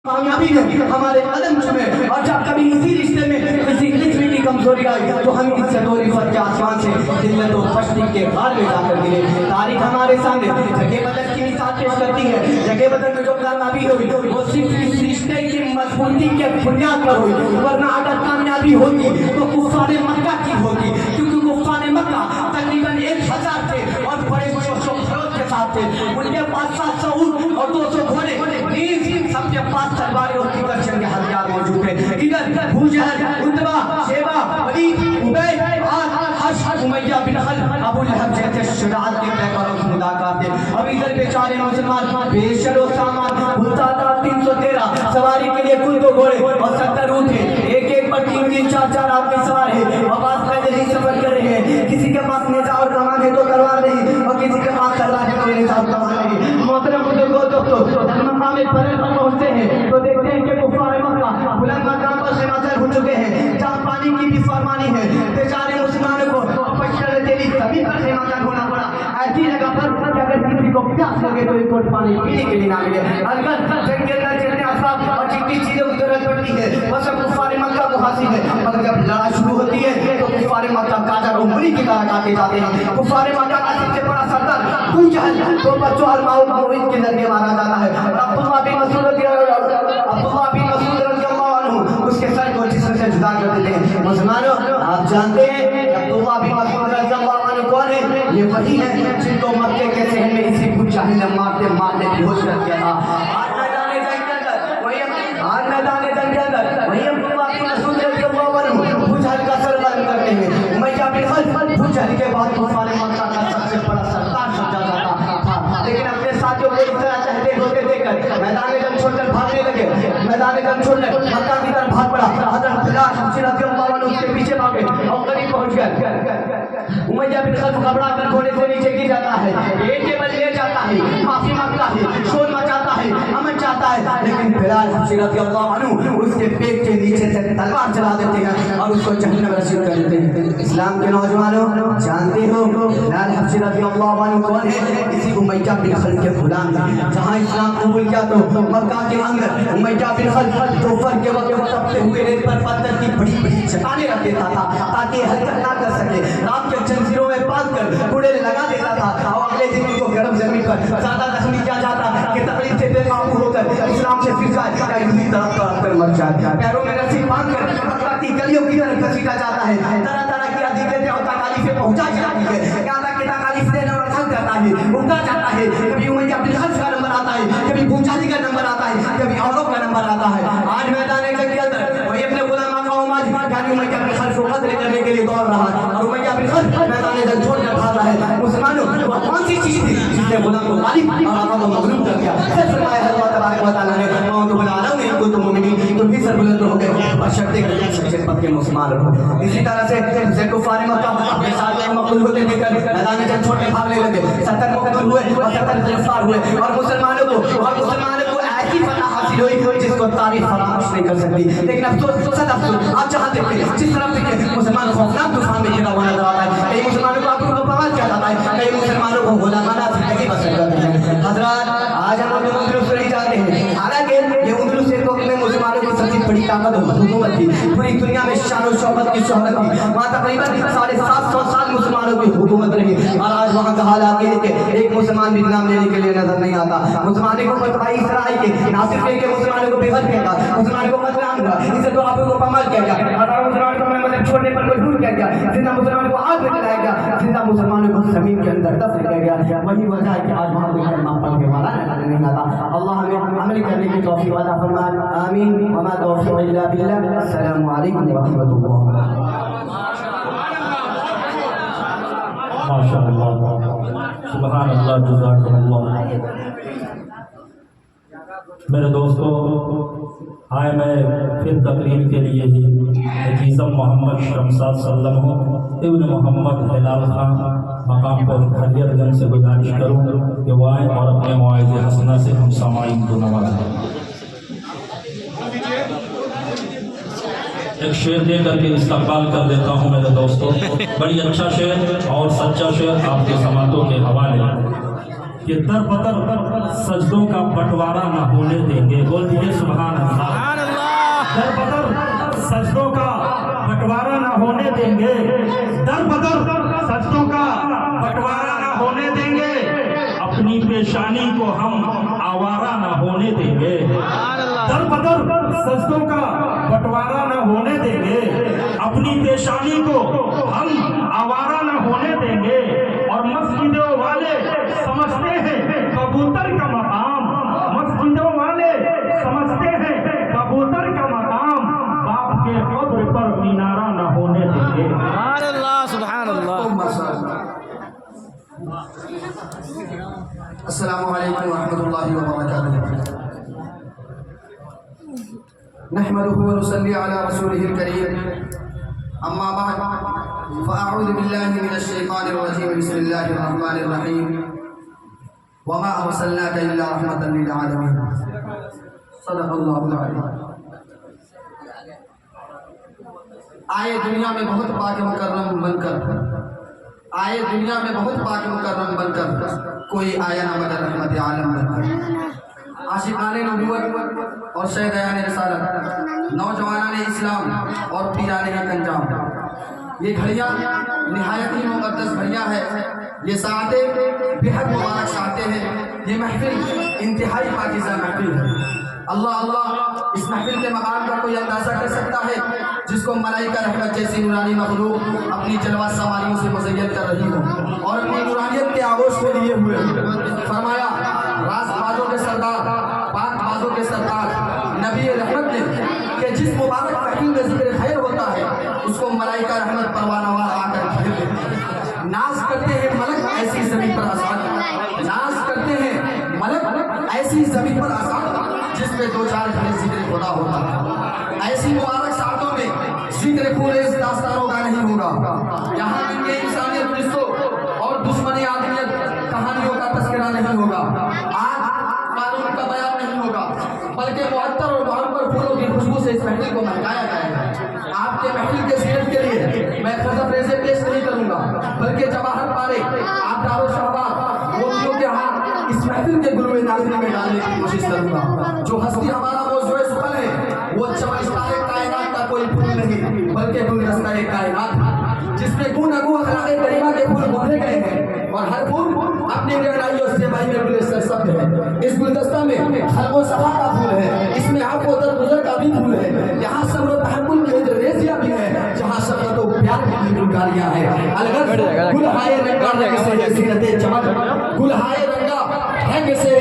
کامیابی نے ہمارے قدم چومے اور جب کبھی اسی رشتے میں کسی قسم کی کمزوری آئی تو ہم اس سے دوری فرق آسمان سے ذلت و پشتی کے غار میں جا کر گرے. تاریخ ہمارے سامنے جگہ بدل کی مثال پیش کرتی ہے. جگہ بدل میں جو کامیابی ہوئی وہ صرف اس رشتے کی مضبوطی کے بنیاد پر ہوئی, ورنہ اگر کامیابی ہوتی تو کفار مکہ کی ہوتی, کیونکہ کفار مکہ تقریباً 1000 تھے اور بڑے خروش کے ساتھ تھے. ان کے پاس 700 اونٹ اور 200 گھوڑے, سب کے پاس تلواریں اور دیگر جنگی ہتھیار موجود ہیں. ادھر ابو جہل, عتبہ, شیبہ, ولید, ابی, حرش, امیہ بن خلف, ابو لہب جیسے شجاعت کے پیکروں کی ملاقات ہے. اب ادھر بیچارے مسلمان بے شر و سامان ہوتا تھا 313, سواری کے لیے کل 2 گھوڑے اور 70 اونٹ ہیں. ایک ایک پر 3 4 آدمی سوار ہیں. آواز پیدل ہی سفر کر رہے ہیں. کسی کے پاس نیزہ اور کمان ہے تو تلوار نہیں, اور کسی کے پاس تلوار ہے تو نیزہ اور کمان نہیں. محترم بزرگوں دوستو, مقام پرل پر پہنچتے ہیں تو دیکھتے ہیں کہ کفار مکہ بلند مقام پر خیمہ ہو چکے ہیں, جہاں پانی کی بھی فرمانی ہے. بیچارے مسلمانوں کو پشتر تیری سبھی پر خیمہ ہونا پڑا. ایسی جگہ پر کہ اگر کسی کو پیاس لگے تو ایک گھونٹ پانی پینے کے لیے نہ ملے. اگر جنگ کے اندر جتنے اسباب اور جتنی چیزوں کی ضرورت پڑتی ہے وہ سب کفار مکہ کو حاصل ہے, مگر جب لڑائی شروع ہوتی ہے تو کفار مکہ کاٹر عمری کی طرح کاٹے جاتے ہیں. کفار مکہ کا سب سے بڑا سردار ابو جہل کو بچوں اور ماؤں کے ذریعے مارا جاتا ہے. عبداللہ بن مسعود رضی اللہ عنہ اس کے سر کو جسم سے جدا کر دیتے ہیں. مسلمانوں, آپ جانتے ہیں کہ عبداللہ بن مسعود رضی اللہ عنہ کون ہے؟ یہ وہی ہے جن کو مکے کے صحن میں اسی ابو جہل نے مارتے بیہوش کر دیا تھا. آج میدان جنگ کے اندر وہی عبداللہ بن مسعود رضی اللہ عنہ ابو جہل کا سر قلم کرتے ہیں. امیہ بن خلف ابو جہل کے بعد کفار مکہ کا سب سے بڑا سردار سمجھا جاتا تھا, لیکن اپنے ساتھیوں کو اس طرح تہتے ہوتے دیکھ کر میدان جنگ چھوڑ کر بھاگنے لگے. میدان جنگ چھوڑ کر مکہ کی طرف بھاگ پڑا. حضرت بلال رضی اللہ عنہ اس کے پیچھے بھاگے اور قریب پہنچ گئے. امیہ بن خلف گھبرا کر گھوڑے سے نیچے گر جاتا ہے, ایک کے بل لے جاتا ہے, معافی مانگتا ہے, شور مچاتا ہے, امن چاہتا ہے, لیکن بلال رضی اللہ عنہ اس کے پیٹ کے نیچے سے تلوار چلا دیتے ہیں اور اس کو جہنم رسید کر دیتے ہیں. اسلام کے نوجوانوں, جانتے ہو بلال رضی اللہ عنہ کون ہے؟ اسی امیہ بن خلف کے غلام ہیں. جہاں اسلام قبول کیا تو مکہ کے اندر امیہ بن خلف دوپہر کے وقت تپتے ہوئے ریت پر پتھر کی بڑی بڑی چٹانیں رکھ دیتا تھا تاکہ حرکت نہ کر سکے. رات کے جنزیروں میں باندھ کر کوڑے لگا دیتا تھا اور اگلے دن ان کو گرم زمین پر زیادہ زخمی کیا جاتا کہ تقریب سے بے قابو ہو کر اسلام سے پھر جائے یا اسی طرف کر مر جائے. پیروں میں رسی باندھ کر مکہ کی گلیوں کی طرف گھسیٹا جاتا ہے. طرح طرح کی اذیتیں اور تکالیفیں پہنچائی جاتی ہے. یہاں تک کہ تکالیف دینے اور تنگ کرتا ہے, اٹھا جاتا ہے. کبھی امیہ بن خلف کا نمبر آتا ہے, کبھی ابو جہل کا نمبر آتا ہے, کبھی اوروں کا نمبر آتا ہے. آج میدان جنگ کے اندر وہی اپنے غلام آقا عمر یعنی امیہ بن خلف کو قتل کرنے کے لیے دوڑ رہا ہے اور امیہ بن خلف میدان جنگ چھوڑ کر بھاگ رہا ہے. مسلمانوں, وہ کون سی چیز تھی جس نے غلام کو غالب اور آقا کو مغلوب کر دیا؟ فرمایا اللہ تبارک و تعالیٰ نے تو بلانا نہیں کو تم مومنین تو بھی سر بلند ہو گئے بشرطے کہ سچے پت کے مسلمان رہو. اسی طرح سے کفار مکہ اپنے ساتھ مقتول ہوتے دیکھ کر میدان جنگ چھوڑ کے بھاگنے لگے. 70 مقتول ہوئے اور 70 گرفتار ہوئے اور مسلمانوں کو ایسی فتح حاصل ہوئی جس کو تاریخ فراموش نہیں کر سکتی. لیکن افسوس آپ جہاں دیکھتے ہیں جس طرف دیکھتے مسلمان خوفناک طوفان میں گھرا ہوا نظر آتا ہے. کئی مسلمانوں کو آپ کو پروان کیا جاتا ہے, کئی مسلمانوں کو غلامانہ زندگی بسر کرتے ہیں. حضرات, آج ہم اپنے اندلس نہیں جاتے ہیں, حالانکہ یہ اندلس ایک وقت میں مسلمانوں کی سب سے بڑی طاقت حکومت تھی. پوری دنیا میں شان و شوکت کی شہرت تھی. وہاں تقریباً 750 سال مسلمانوں کی حکومت رہی اور آج وہاں کا حالات یہ کہ ایک مسلمان بھی نام لینے کے لیے نظر نہیں آتا. مسلمانوں کو پتہ اس طرح ہے کہ ناصر کے مسلمانوں کو بے حد کیا گیا, مسلمانوں کو قتل عام ہوا, اسے تو آپ کو پامال کیا گیا, ہزاروں مسلمانوں کو مطلب چھوڑنے پر مجبور کیا گیا, زندہ مسلمانوں کو آگ میں جلایا گیا, زندہ مسلمانوں کو زمین کے اندر دفن کیا گیا. وہی وجہ ہے کہ آج وہاں کوئی کلمہ پڑھ کے مارا نہیں آتا. اللہ ہمیں عمل کرنے کی توفیق عطا فرمائے, آمین. وما توفیق الا بالله. السلام علیکم ورحمۃ اللہ. ماشاء اللہ, سبحان اللہ, جزاک اللہ. میرے دوستو, آئے میں پھر تقریر کے لیے ہی عزیزم محمد شمساد سلم ابن محمد ہلال خان مقام پر حریت گنج سے گزارش کروں کہ وہ آئیں اور اپنے مواعظ حسنہ سے ہم سامعین کو نوازیں. ایک شعر دے کر کے استقبال کر دیتا ہوں میرے دوستو. بڑی اچھا شعر اور سچا شعر آپ کے سماعتوں کے حوالے کہ در بدر سجدوں کا بٹوارا نہ ہونے دیں گے. بول دیجیے سبحان सजदों का बंटवारा न होने देंगे, अपनी पेशानी को हम आवारा न होने देंगे। और मस्जिदों वाले समझते हैं कबूतर का मकाम, मस्जिदों वाले समझते हैं कबूतर का मकाम, बाप के कब्र पर मीनारा न होने देंगे। अस्सलामु अलैकुम व रहमतुल्लाहि व बरकातुहू। नहमदुहु व नुसल्ली अला रसूलिहिल करीम, अम्मा बाद, फ़अऊज़ु बिल्लाहि मिनश शैतानिर रजीम, बिस्मिल्लाहिर रहमानिर रहीम, व मा अर्सलनाका इल्ला रहमतन लिल आलमीन। सदक़ल्लाहुल अज़ीम। आए दुनिया में बहुत पाक मुकर्रम बनकर, आए दुनिया में बहुत पाक मुकर्रम बनकर, कोई आया ना मगर रहमत आलम बनकर। आशिकाने नबूवत और शहदायाने रिसालत, नौजवानाने इस्लाम और पीराने अंजाम, ये घड़ियाँ निहायत ही मुक़द्दस घड़ियाँ है। ये सातें बेहद मुबारक सातें हैं। ये महफिल इंतहाई पाकीज़ा महफिल है। अल्लाह अल्लाह, इस महफिल के मकाम का कोई अंदाज़ा कर सकता है जिसको मलाइका रहमत जैसी नूरानी मखलूक अपनी जलवा सवारियों से मुज़य्यन कर रही हो और अपनी नूरानियत के आगोश में लिए हुए। फरमाया, राज़बाज़ों के सरदार, पाकबाज़ों के सरदार नबी रहमत ने कि जिस मुबारक महफिल में ज़िक्र खैर होता है उसको मलाइका रहमत परवानवार आकर खैर देते हैं। नाज करते हैं मलक ऐसी ज़मीन पर आसान, नाज करते हैं मलक ऐसी ज़मीन पर आसान जिसमें दो चार घड़ी ज़िक्र खुदा होता है। ऐसी मुबारक सातों में ज़िक्र पूरे इस दास्तानों का नहीं होगा। यहाँ के इंसानियत रिश्तों और दुश्मनी आदमियत कहानियों का तस्करा नहीं होगा। आज कानून का बयान नहीं होगा, बल्कि मुअत्तर और मुअम्बर फूलों की खुशबू से इस महफिल को महकाया जाएगा। आपके महफिल के सीरत के लिए मैं खज़फ रेज़े पेश नहीं करूँगा, बल्कि जवाहर पारे आबदार शहबाज मोतियों के हाथ इस महफिल के गुलवे नाज़िरी में डालने की कोशिश करूँगा। जो हस्ती हमारा मौज़ूए सुखन है वो चमकदार कायनात का कोई फूल नहीं, बल्कि गुलदस्ता कायनात जिसमें गुनगु अखलाक़े करीमा के फूल बोले गए हैं और हर फूल अपनी गहराई और सेवाई में गुले सरसब्ज़ है। इस गुलदस्ता में खल्क़ो सफ़ा का फूल है, इसमें अफ़्व दरगुज़र का भी फूल है, यहाँ सब्र व तहम्मुल की रेज़ियाँ भी है, जहाँ शफ़क़त व प्यार की गुलकारियाँ हैं। अलगज़ गुलहाए रंगा रंग से ज़ीनते चमन, गुलहाए रंगा रंग से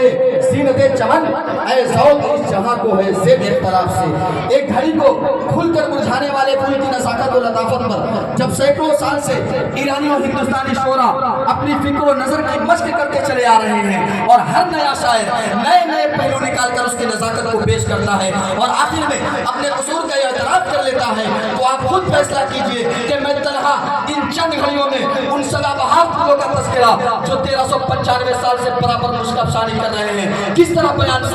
ज़ीनते चमन, ऐ ज़ौक़ इस जहाँ को है ज़ेद इख्तिलाफ़ से। एक घड़ी को खुलकर मुरझाने वाले फूल की नज़ाकत और लताफ़त पर जब सैकड़ों साल से ईरानी और हिंदुस्तानी शोरा अपनी फिक्र और नज़र की मश्क करते चले आ रहे हैं और हर नया शायर नए नए पहलू निकाल कर उसकी नज़ाकत को पेश करता है और आखिर में अपने कसूर का एतराफ़ कर लेता है, तो आप खुद फैसला कीजिए कि मैं तन्हा इन चंद घड़ियों में उन सदाबहार फूलों का तज़किरा जो 1395 साल से बराबर मुश्किल कर रहे हैं किस तरह बयान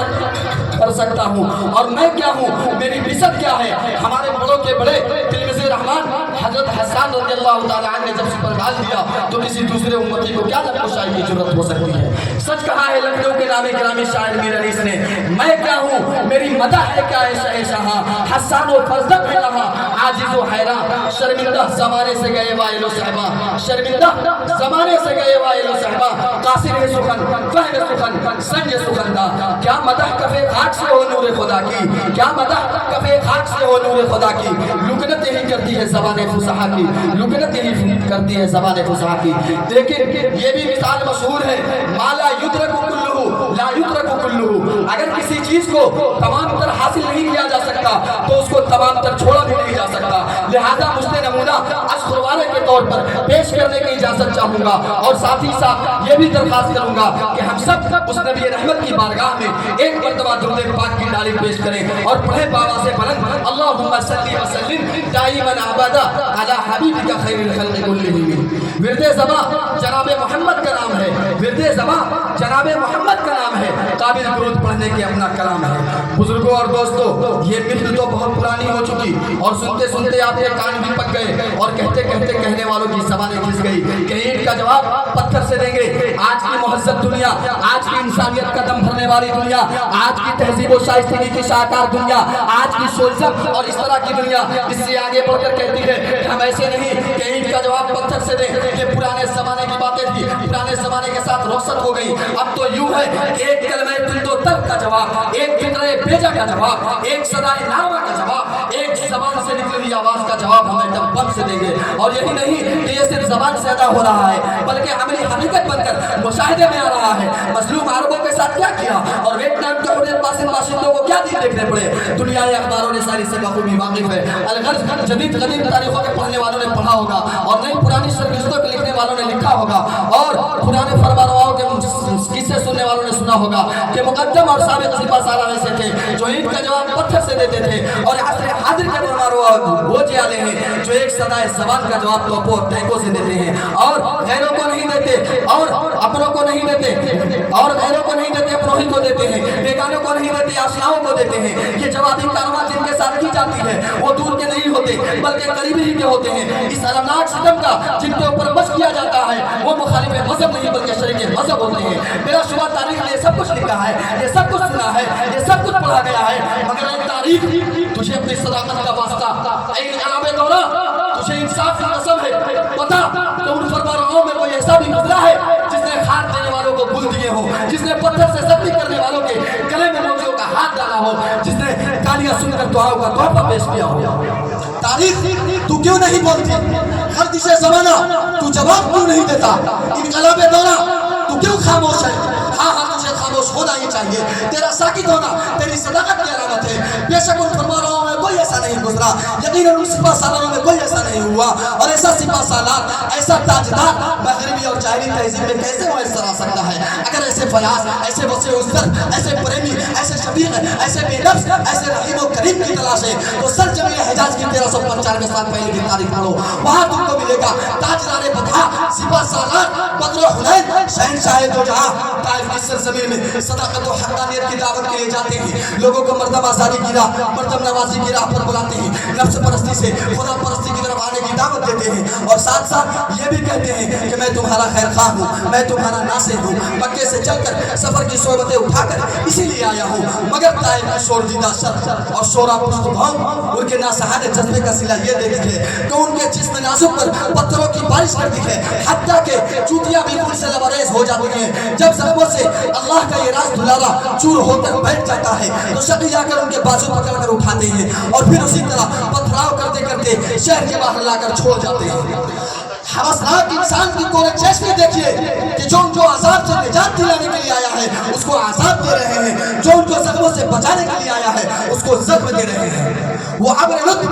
कर सकता हूँ। और मैं क्या हूँ, मेरी बिसत क्या है। हमारे बड़ों के बड़े तिलमिज़े रहमान हज़रत हसन रज़ियल्लाहु ताला अन्हु ने जब सिपर डाल दिया तो किसी दूसरे उम्मती को क्या लफ्ज़ की जरूरत हो सकती है। सच कहा है लखनऊ के नामी गिरामी शायर मीर अनीस ने, मैं क्या हूँ, मेरी मदह है क्या है शहशाह, हसन व फज़लत है रहा आजिज़ व हैरान, शर्मिंदा ज़माने से गए वाइलो साहिबा, शर्मिंदा ज़माने से गए वाइलो साहिबा, कासिर है सुखन फहम सुखन संग सुखंदा। क्या मदह कफ़े खाक से हो नूर खुदा की, क्या मदह कफ़े खाक से हो नूर खुदा की, लुकनत यही करती है ज़बान फुसहा की, लुकनत यही करती है ज़बान फुसहा की। लेकिन ये भी मिसाल मशहूर है, माला युद्रकु कुल्लुहु ला युद्रकु कुल्लुहु। अगर किसी चीज़ को तमाम तर हासिल नहीं किया जा सकता तो उसको तमाम तर छोड़ा भी नहीं जा सकता। लिहाजा मुझसे नमूना अशखुरवाने के तौर पर पेश करने की इजाज़त चाहूँगा और साथ ही साथ ये भी दरख्वास्त करूँगा कि हम सब उस नबी रहमत की बारगाह में एक मरतबा दुरूद पाक की डाली पेश करें और पढ़े बाबा से बुलंद अल्लाहुम्मा सल्ली व सल्लिम दाइमन अबदा अला हबीबिका खैरिल खल्क़ि कुल्लिहिम। विरदे ज़बा जनाब मोहम्मद का नाम है, विरदे ज़बा जनाब मोहम्मद का नाम है, काबिल दुरूद पढ़ने के अपना कलाम है। बुजुर्गों और दोस्तों, ये मिसल तो बहुत पुरानी हो चुकी और सुनते सुनते आपके कान भी पक गए और कहते कहते कहने कहने वालों की ज़बानें घिस गई कि ईंट का जवाब पत्थर से देंगे। आज की महज़्ज़ब दुनिया, आज की इंसानियत का दम भरने वाली दुनिया, आज की तहजीब व शाइस्तगी की शाहकार दुनिया, आज की सोल्जर और इस तरह की दुनिया इससे आगे बढ़कर कहती है कि हम ऐसे नहीं कि ईंट का जवाब पत्थर से दें। ये पुराने ज़माने की बातें थी, पुराने ज़माने के साथ रोशत हो गई। अब तो यूं है कि एक कलमे तुल्दो तर्क का जवाब, एक फिक्रे बेजा का जवाब, एक सदाए नामा का जवाब, एक ज़बान से निकली हुई आवाज़ का जवाब हम एकदम बम से देंगे। और यही नहीं कि ये सिर्फ ज़बान से अदा हो रहा है, बल्कि अमली हकीकत बनकर मुशाहिदे में आ रहा है। मजलूम अरबों के साथ क्या किया और वियतनाम के हुर्रियत पसंद बाशिंदों को क्या दिन देखने पड़े, दुनियाई अखबारों ने सारी से बखूबी वाकिफ है। अलगर्ज जदीद कदीम तारीखों के पढ़ने वालों ने पढ़ा होगा और नई पुरानी सरगुज़श्तों के लिखने वालों ने लिखा होगा और पुराने फरमानरवाओं के किस्से सुनने वालों ने सुना होगा कि मुकद्दम और साबिक़ सिपा सालार ऐसे थे जो ईंट का जवाब पत्थर से देते थे। और असर हाजिर के फरमानरवा वो जियाले हैं जो एक सदाए ज़बान का जवाब तोपों और टैंकों से देते हैं और गैरों को नहीं देते और अपनों को नहीं देते और गैरों को नहीं देते, अपनों ही को देते हैं, बेगानों को नहीं देते, आशियाओं को देते हैं। ये जवाबी कारवां जिनके साथ की जाती है वो दूर के नहीं होते बल्कि करीबी ही के होते हैं। इस अलमनाक सितम का जिनके ऊपर बस किया जाता है वो मुखालिफ मजहब नहीं बल्कि शरीक मजहब होते हैं। बेलाशुबा तारीख ने सब कुछ लिखा है, ये सब कुछ सुना है, ये सब कुछ पढ़ा गया है, मगर एक तारीख तुझे अपनी सदाकत का वास्ता, इनकलाबे दौरा तुझे इंसाफ की कसम है, पता कि उन फरमानरवाओं में कोई ऐसा भी गुजरा है जिसने खाद देने वालों को गुल दिए हो, जिसने पत्थर से जख्मी करने वालों के गले में मोतियों का हाथ डाला हो, जिसने गालियां सुनकर दुआओं का तोहफा पेश किया हो। तारीख तू क्यों नहीं बोलती? हर दिशे ज़माना तू जवाब क्यों नहीं देता? इनकलाबे दौरा तू क्यों खामोश है? हाँ हाँ, तुझे खामोश होना ही चाहिए। तेरा साकित होना तेरी सदाकत की अलामत है। बेशक उन फरमानरवाओं में कोई ऐसा नहीं गुजरा, यकीनन उन सिपा सालारों में कोई ऐसा नहीं हुआ, और ऐसा सिपा सालार, ऐसा ताजदार मगरबी और जाहिली तहजीब में कैसे मुयस्सर आ सकता है? अगर ऐसे फयाज, ऐसे वसी उस्तर, ऐसे प्रेमी, ऐसे शफीक, ऐसे बेनफ्स, ऐसे रहीम और करीम की तलाश है तो सर जमीन हिजाज की 1395 साल पहले की तारीख पढ़ो, वहाँ तुमको मिलेगा ताजदार बता सिपा सालार बद्र हुनैन शहंशाह दो जहां ताइफ की सरजमीन में सदाकत और हक़ानियत की दावत के लिए जाते हैं। लोगों को मर्दम आज़ादी की राह, मर्दम नवाजी की राह पर बुलाते हैं, नफ्स परस्ती से खुदा परस्ती की तरफ आने की दावत देते हैं और साथ साथ ये भी कहते हैं कि मैं तुम्हारा खैर खा हूँ, मैं तुम्हारा नासिर हूँ। मक्के से चलकर सफर की सोबतें उठाकर इसीलिए आया हूँ, मगर ताइफ की शोरदीदा शर और शोरा पुश्त भौं उनके नासहाने जज्बे का सिला ये देती है कि उनके जिस्म नाजुक पर पत्थरों की बारिश करती है, हत्ता के चूतियां भी खून से लबरेज हो जाती हैं। जब जख्मों से अल्लाह का ये राज दुलारा चूर होकर बैठ जाता है तो शकी जाकर उनके बाजू पकड़कर उठाते हैं और फिर उसी तरह पथराव करते करते शहर के बाहर लाकर छोड़ जाते हैं। हवसनाक इंसान की कोरे चेष्टे देखिए कि जो उनको आजाद से निजात दिलाने के लिए आया है उसको आजाद दे रहे हैं, जो उनको जख्मों से बचाने के लिए आया है उसको जख्म दे रहे हैं। वो अब्र लुत्फ